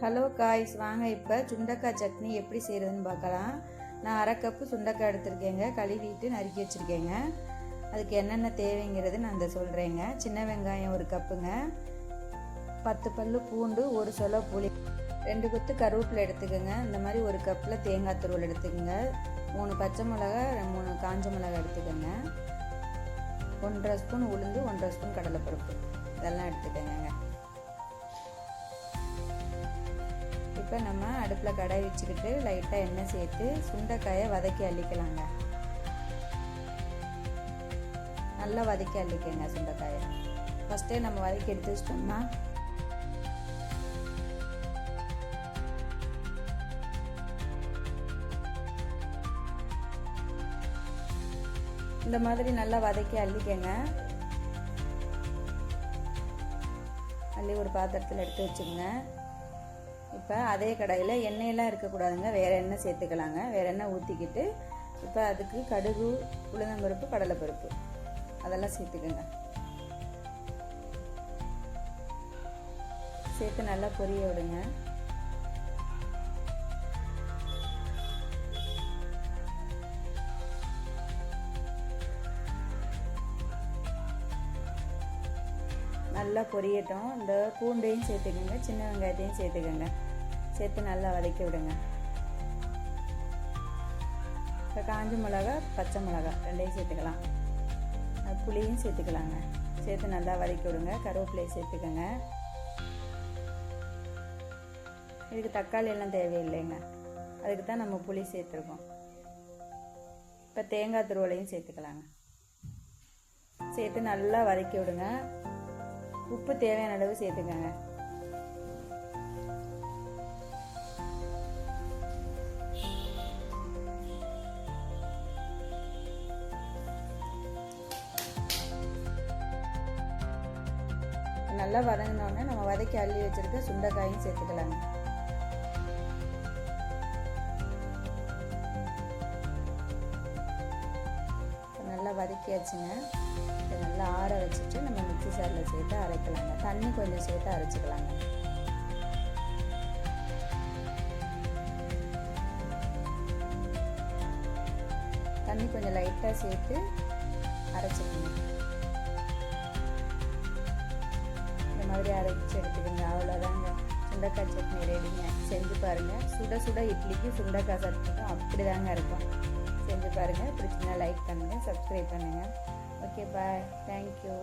Hello guys, வாங்க இப்போ சுண்டக்காய் சட்னி எப்படி செய்கிறதுன்னு பார்க்கலாம். நான் அரை கப்பு சுண்டக்காய் எடுத்துருக்கேங்க, கழுவிட்டு நறுக்கி வச்சுருக்கேங்க. அதுக்கு என்னென்ன தேவைங்கிறது நான் இந்த சொல்கிறேங்க. சின்ன வெங்காயம் ஒரு கப்புங்க, 10 பல்லு பூண்டு, ஒரு சொல புளி, 2 கொத்து கருவேப்பிலை எடுத்துக்கோங்க. இந்த மாதிரி ஒரு கப்பில் தேங்காய் துருவல் எடுத்துக்கோங்க. 3 பச்சை மிளகா, 3 காஞ்ச மிளகா எடுத்துக்கோங்க. 1.5 ஸ்பூன் உளுந்து, 1.5 ஸ்பூன் கடலைப்பருப்பு, இதெல்லாம் எடுத்துக்கோங்க. இப்போ நம்ம அடுப்பில் கடாய் வச்சுக்கிட்டு லைட்டாக எண்ணெய் சேர்த்து சுண்டைக்காயை வதக்கி அள்ளிக்கலாங்க. நல்லா வதக்கி அள்ளிக்கங்க சுண்டைக்காயை. ஃபஸ்ட்டே நம்ம வதக்கி எடுத்து வச்சிட்டோம்னா இந்த மாதிரி நல்லா வதக்கி அள்ளிக்கங்க. அள்ளி ஒரு பாத்திரத்தில் எடுத்து வச்சுங்க. இப்போ அதே கடாயில் எண்ணெயெல்லாம் இருக்கக்கூடாதுங்க, வேறு எண்ணெய் சேர்த்துக்கலாங்க. வேறு எண்ணெய் ஊற்றிக்கிட்டு இப்போ அதுக்கு கடுகு, உளுந்தம்பருப்பு, கடலைப்பருப்பு அதெல்லாம் சேர்த்துக்குங்க. சேர்த்து நல்லா பொரிய விடுங்க. நல்லா பொரியட்டும். இந்த பூண்டையும் சேர்த்துக்கோங்க, சின்ன வெங்காயத்தையும் சேர்த்துக்கோங்க. சேர்த்து நல்லா வதக்கி விடுங்க. இப்போ காஞ்ச மிளகா, பச்சை மிளகா ரெண்டையும் சேர்த்துக்கலாம். புளியும் சேர்த்துக்கலாங்க. சேர்த்து நல்லா வதக்கி விடுங்க. கருவேப்பிலையை சேர்த்துக்கோங்க. இதுக்கு தக்காளி எல்லாம் தேவையில்லைங்க, அதுக்கு தான் நம்ம புளி சேர்த்துருக்கோம். இப்போ தேங்காய் துருவலையும் சேர்த்துக்கலாங்க. சேர்த்து நல்லா வதக்கி விடுங்க. உப்பு தேவையான அளவு சேர்த்துக்கோங்க. நல்லா வதங்கினோடனே நம்ம வதக்கி அள்ளி வச்சிருக்க சுண்டைக்காயும் சேர்த்துக்கலாங்க. நல்லா வதக்கியாச்சுங்க. நல்லா ஆற வச்சுட்டு நம்ம மிக்ஸி ஜாரில் சேர்த்து அரைக்கலாங்க. தண்ணி கொஞ்சம் சேர்த்து அரைச்சிக்கலாங்க. தண்ணி கொஞ்சம் லைட்டாக சேர்த்து அரைச்சிக்கணும். இந்த மாதிரி அரைச்சி எடுத்துக்கோங்க. அவ்வளோதாங்க, சுண்டைக்காய் சட்னி ரெடிங்க. செஞ்சு பாருங்கள். சுட சுட இட்லிக்கு சுண்டைக்காய் சட்னிக்கும் அப்படி தாங்க இருக்கும். செஞ்சு பாருங்கள். பிடிச்சிங்கன்னா லைக் பண்ணுங்கள், சப்ஸ்கிரைப் பண்ணுங்கள். Okay, bye. Thank you.